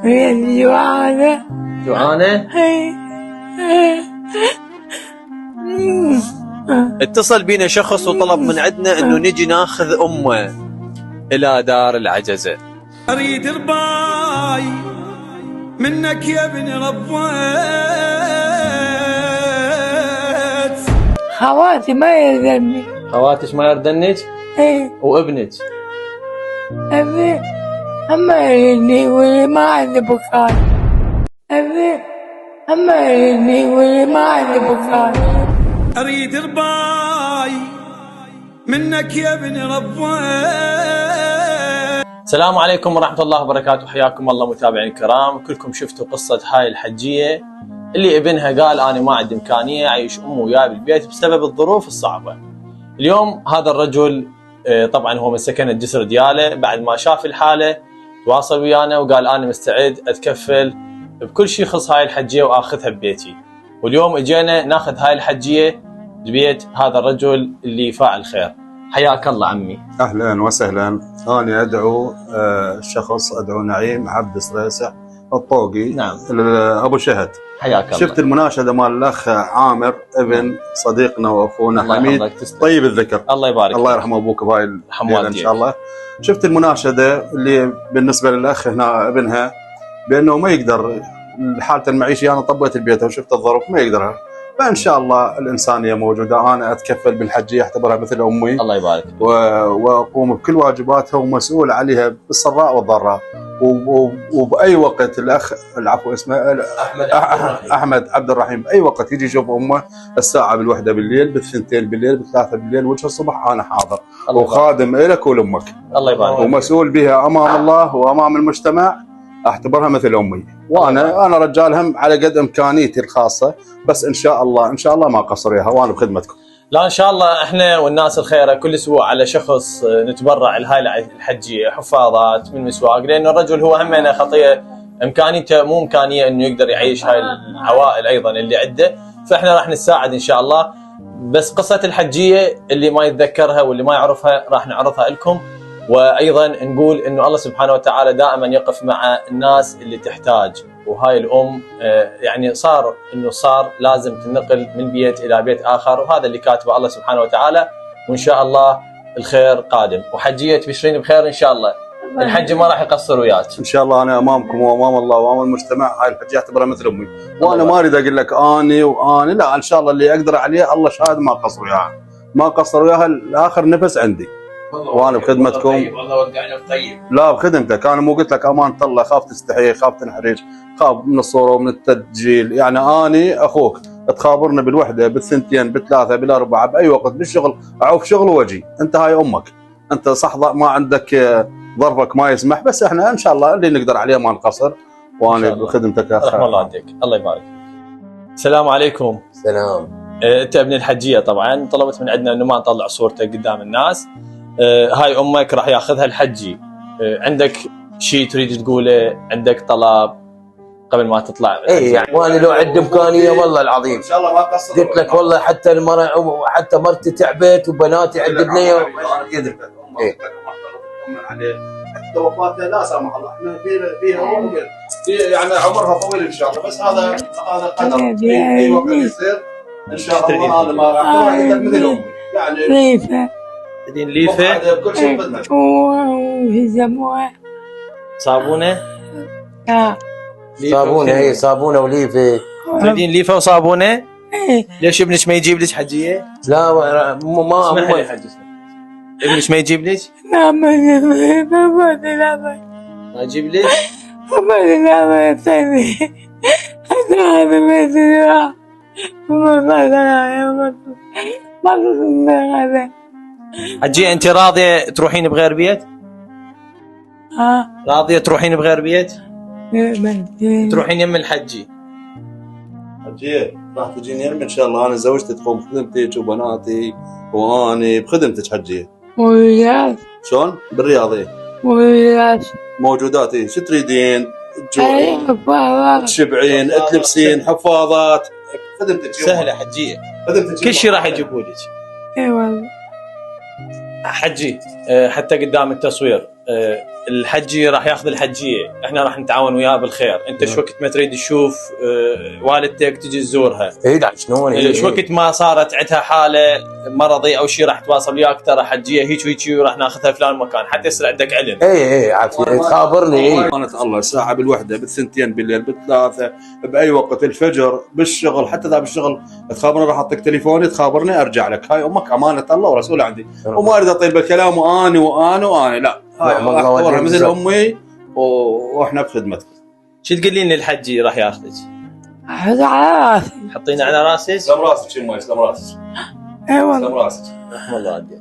بنتي جوعانة. جوعانة؟ اتصل بينا شخص وطلب من عندنا انه نجي ناخذ امه الى دار العجزة. اريد رباي منك يا ابن ربوت. خواتي ما يلزمني. خواتش ما يردنك؟ وابنك؟ ابني اما يلزمني واللي ما عنده بكار. ابني اما يلزمني واللي ما عنده بكار. اريد رباي منك يا ابن ربوت. السلام عليكم ورحمة الله وبركاته، حياكم الله متابعين الكرام. كلكم شفتوا قصة هاي الحجية اللي ابنها قال أنا ما عندي إمكانية أعيش أمه وياي بالبيت بسبب الظروف الصعبة. اليوم هذا الرجل طبعا هو من سكن الجسر دياله، بعد ما شاف الحالة تواصل ويانا وقال أنا مستعد أتكفل بكل شيء يخص هاي الحجية وآخذها ببيتي. واليوم اجينا ناخذ هاي الحجية لبيت هذا الرجل اللي فاعل خير. حياك الله عمي. اهلا وسهلا. انا ادعو الشخص، ادعو نعيم عبد الصريسع الطوقي. نعم. ابو شهد. حياك الله. شفت المناشده مال الاخ عامر ابن صديقنا واخونا حميد طيب الذكر، الله يبارك، الله يرحمه ابوك بهاي الليله ان شاء الله. شفت المناشده اللي بالنسبه للاخ هنا ابنها بانه ما يقدر حالة المعيشة. أنا طبيت البيت وشفت الظروف ما يقدرها، فإن شاء الله الإنسانية موجودة. أنا أتكفل بالحجية، أعتبرها مثل أمي، الله يبارك، وأقوم بكل واجباتها ومسؤول عليها بالسراء والضراء. وبأي وقت الأخ العفو اسمه أحمد عبد الرحيم بأي وقت يجي يشوف أمه الساعة بالوحدة بالليل، بالثنتين بالليل، بالثلاثة بالليل، وجه الصبح أنا حاضر وخادم إلك ولأمك، الله يبارك، ومسؤول بها أمام الله وأمام المجتمع. اعتبرها مثل امي، وانا رجال هم على قد امكانيتي الخاصه، بس ان شاء الله ما اقصر وياها وانا بخدمتكم. لا ان شاء الله احنا والناس الخيره كل اسبوع على شخص نتبرع لهاي الحجيه، حفاضات من مسواق، لانه الرجل هو همنا خطيه امكانيته مو امكانيه انه يقدر يعيش هاي العوائل ايضا اللي عنده، فاحنا راح نساعد ان شاء الله. بس قصه الحجيه اللي ما يتذكرها واللي ما يعرفها راح نعرضها لكم، وايضا نقول انه الله سبحانه وتعالى دائما يقف مع الناس اللي تحتاج. وهاي الام يعني صار لازم تنقل من بيت الى بيت اخر، وهذا اللي كاتبه الله سبحانه وتعالى، وان شاء الله الخير قادم. وحجيه تبشرين بخير ان شاء الله، الحج ما راح يقصر وياك ان شاء الله. انا امامكم وامام الله وامام المجتمع هاي الحجيه اعتبرها مثل امي، وانا ما اريد اقول لك اني لا، ان شاء الله اللي اقدر عليه الله شاهد ما قصر وياها لاخر نفس عندي، وانا بخدمتكم. والله وقعنا طيب. لا بخدمتك، انا مو قلت لك امانه الله، خاف تستحي، خاف تنحرج، خاف من الصوره ومن التسجيل. يعني اني اخوك تخابرنا بالوحده بالثنتين بالثلاثه بالاربعه باي وقت بالشغل، اعوف شغل واجي. انت هاي امك، انت صح ما عندك ظرفك ما يسمح، بس احنا ان شاء الله اللي نقدر عليه ما نقصر، وانا بخدمتك يا اخي. رحم الله عليك، الله يبارك. السلام عليكم. سلام. انت ابن الحجيه طبعا، طلبت من عندنا انه ما نطلع صورتك قدام الناس. هاي امك راح ياخذها الحجي. عندك شيء تريد تقوله؟ عندك طلب قبل ما تطلع؟ اي يعني وانا لو عندي امكانيه والله العظيم ان شاء الله ما قصر. قلت لك والله حتى المرأة وحتى مرتي تعبت وبناتي عند بنيه. حتى وفاتها لا سامح الله، احنا فيها يعني عمرها طويل ان شاء الله، بس هذا قدر. اي وقت يصير ان شاء الله. هذا ما راح مثل امي يعني. ليفه تدين ليفه بكل شيء بدنا. ويسموها صابونه. صابونه، هي صابونه وليفه. تريدين ليفه وصابونه؟ ليش ابنك ما يجيب لك حجيه؟ لا ما ابنك ما يجيب لك؟ لا ما يجيب لك؟ حجيه انت راضيه تروحين بغير بيت؟ راضيه تروحين بغير بيت؟ تروحين يم الحجي. حجيه راح تجيني يم ان شاء الله. انا زوجتي تقوم بخدمتك وبناتي واني بخدمتك حجيه. وياس شلون؟ بالرياض. وياس موجودات. شو تريدين؟ حفاضات، تشبعين، تلبسين، حفاضات، خدمتك سهله حجيه، كل شيء راح يجيبوا لك. اي والله. حجي حتى قدام التصوير الحجي راح ياخذ الحجيه، احنا راح نتعاون وياه بالخير. انت شو وقت ما تريد تشوف والدتك تجي تزورها، اي لا شلون شو وقت ما صارت عندها حاله مرضي او شيء راح تواصل وياك، ترى حجيه هيك وهيك وراح ناخذها فلان مكان حتى يصير عندك علم. اي عافيه تخابرني. سبحانه الله الساعه بالوحده بالثنتين بالليل بالثلاثه باي وقت الفجر بالشغل، حتى اذا بالشغل تخابرني راح اعطيك تليفوني تخابرني ارجع لك. هاي امك امانه الله ورسوله عندي، وما اريد اطيل بالكلام واني لا، هاي مثل امي واحنا بخدمتك. شو تقولين للحجي راح ياخذك؟ حط على راسي. حطينا على راسك؟ سلام راسك شمي، سلام راسك، اي والله. سلام راسك. رحم الله والديك.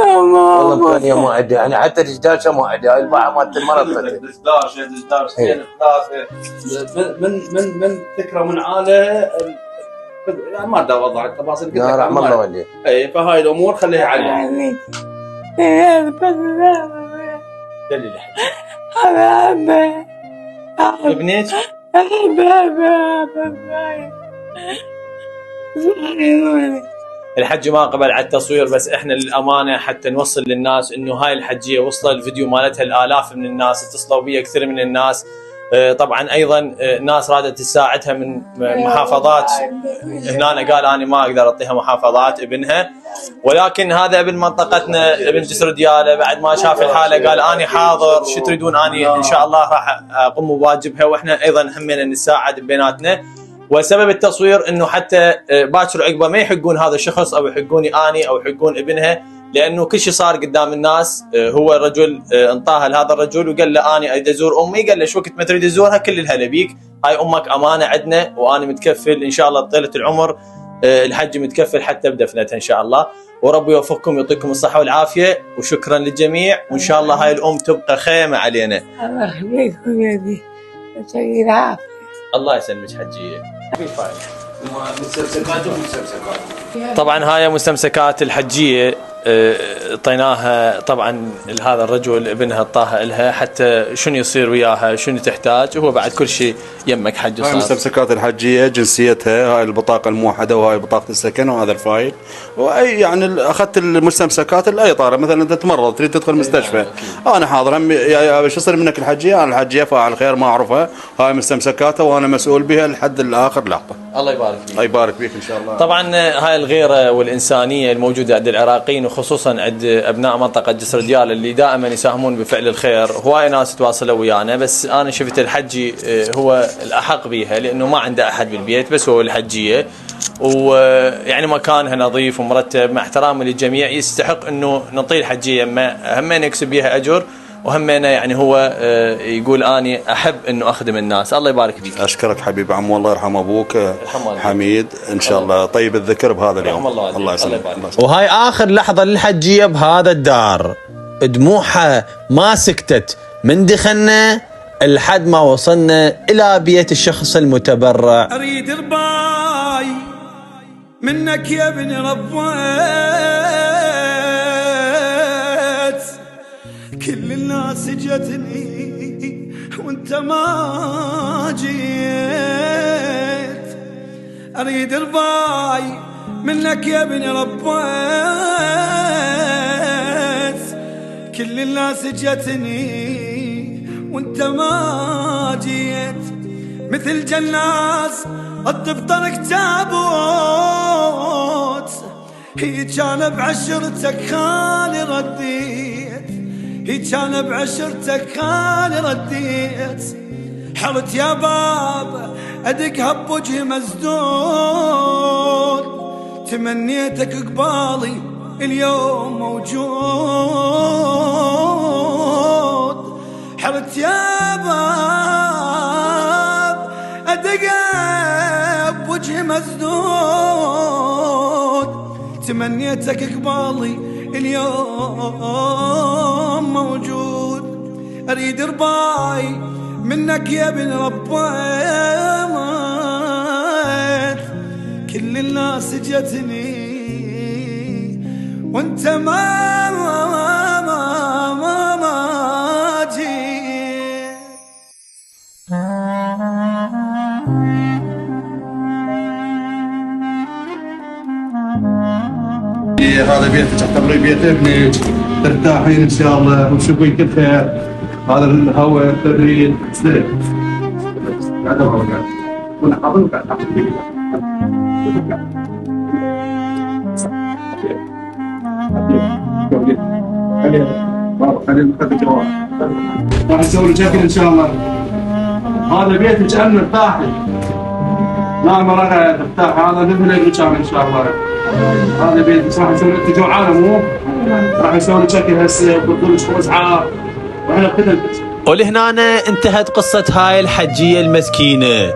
والله امكانيه مو عندي، انا حتى الدشداشه مو عندي، هاي الباعه مالت المرض. دشداشه اثنين ثلاثه من فكره من عاله يعني ما ادري اوضح التفاصيل. قلت لك رحم الله والديك. اي فهاي الامور خليها عليها. قال لي الحجي حبيبي ابنك الحجي ما قبل على التصوير، بس احنا للامانه حتى نوصل للناس انه هاي الحجيه وصل الفيديو مالتها الالاف من الناس، اتصلوا بي كثير من الناس. طبعا ايضا ناس رادت تساعدها من محافظات. هنا قال انا ما اقدر اعطيها محافظات ابنها، ولكن هذا ابن منطقتنا ابن جسر دياله بعد ما شاف الحاله قال انا حاضر، شو تريدون اني ان شاء الله راح اقوم بواجبها، واحنا ايضا همنا نساعد بيناتنا. وسبب التصوير انه حتى باكر عقبه ما يحقون هذا الشخص او يحقوني اني او يحقون ابنها، لانه كل شيء صار قدام الناس. هو الرجل انطاها لهذا الرجل وقال له اني اريد ازور امي، قال له شو وقت ما تريد تزورها كل الهلا بيك، هاي امك امانه عندنا وانا متكفل ان شاء الله طيله العمر الحج متكفل حتى بدفنتها ان شاء الله. وربي يوفقكم ويعطيكم الصحه والعافيه، وشكرا للجميع، وان شاء الله هاي الام تبقى خيمه علينا. الله يخليكم يا دي، يعطيك العافيه. الله يسلمك حجيه. مستمسكات ومستمسكات. طبعا هاي مستمسكات الحجيه اعطيناها طبعا لهذا الرجل، ابنها اعطاها لها حتى شنو يصير وياها شنو تحتاج، وهو بعد كل شيء يمك حج هاي صار. المستمسكات الحجيه جنسيتها هاي البطاقه الموحده وهاي بطاقه السكن وهذا الفايل، واي يعني اخذت المستمسكات لاي طارئ، مثلا انت تمرض تريد تدخل مستشفى انا حاضر شو يصير منك الحجيه؟ انا الحجيه فاعل خير ما اعرفها، هاي مستمسكاتها وانا مسؤول بها لحد الاخر لحظه. الله يبارك فيك. الله يبارك فيك ان شاء الله. طبعا هاي الغيره والانسانيه الموجوده عند العراقيين، وخصوصا عند ابناء منطقه جسر دياله اللي دائما يساهمون بفعل الخير، هواي ناس تواصلوا ويانا، بس انا شفت الحجي هو الاحق بيها لانه ما عنده احد بالبيت بس هو الحجيه، ويعني مكانها نظيف ومرتب مع احترامي للجميع، يستحق انه نعطيه الحجيه همين يكسب بيها اجر، وهمنا يعني هو يقول اني احب انه اخدم الناس. الله يبارك فيك. اشكرك حبيب عم، والله يرحم ابوك الله حميد، ان شاء الله طيب الذكر بهذا اليوم. الله يسلمك. وهاي آخر لحظة للحجية بهذا الدار، دموعها ما سكتت من دخلنا لحد ما وصلنا إلى بيت الشخص المتبرع. اريد رباي منك يا ابن ربيت، كل الناس جتني وانت ما جيت. اريد رباي منك يا ابن ربيت، كل الناس جتني وانت ما جيت. مثل جناز رد بطرق تابوت، هي كان بعشرتك خالي رديت، هي كان بعشرتك خالي رديت. حرت يا باب ادقها بوجه مسدود، تمنيتك قبالي اليوم موجود. حرت يا باب ادقها بوجه مسدود، تمنيتك قبالي اليوم موجود. اريد رباي منك يا ابن ربيت، كل الناس جتني وانت ما جيت. هذا بيتك اعتبريه بيت ابنك، ترتاحين ان شاء الله وتشوفين كل خير. هذا الهواء البريد زين. قاعد اقول قاعد وانا حاضر قاعد احط فيك. راح نسوي شكل ان شاء الله. هذا بيتك امن ارتاحي. لا ما راح ترتاح، هذا مثل المكان ان شاء الله. هذا بيتك راح نسوي لك جوعانه مو؟ راح نسوي لك شكل هسه وبنقول لك اسعار واحنا بخدمتك. ولهنا انتهت قصة هاي الحجية المسكينة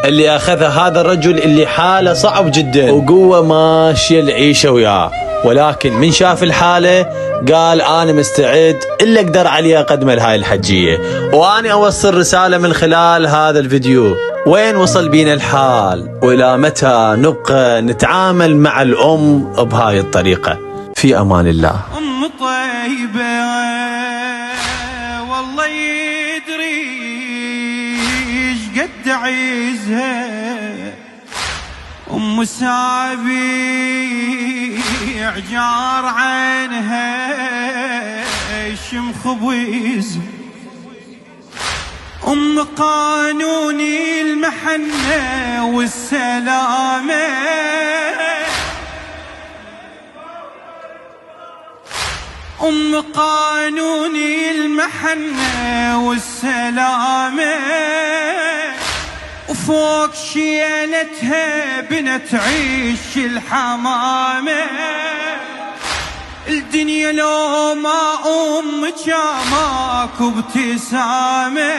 اللي أخذها هذا الرجل اللي حاله صعب جدا وقوة ماشية العيشة وياه، ولكن من شاف الحالة قال أنا مستعد إلا أقدر عليه أقدم لهاي الحجية. وأنا أوصل رسالة من خلال هذا الفيديو، وين وصل بينا الحال؟ وإلى متى نبقى نتعامل مع الأم بهاي الطريقة؟ في أمان الله. أم طيبة والله يدري قد عزها، أم سابيع جار عنها شمخ بويز، أم قانوني المحنة والسلامة، أم قانوني المحنة والسلامة، وفوق شيلتها بنت عيش الحمامة. الدنيا لو ما أمك ماكو ابتسامة.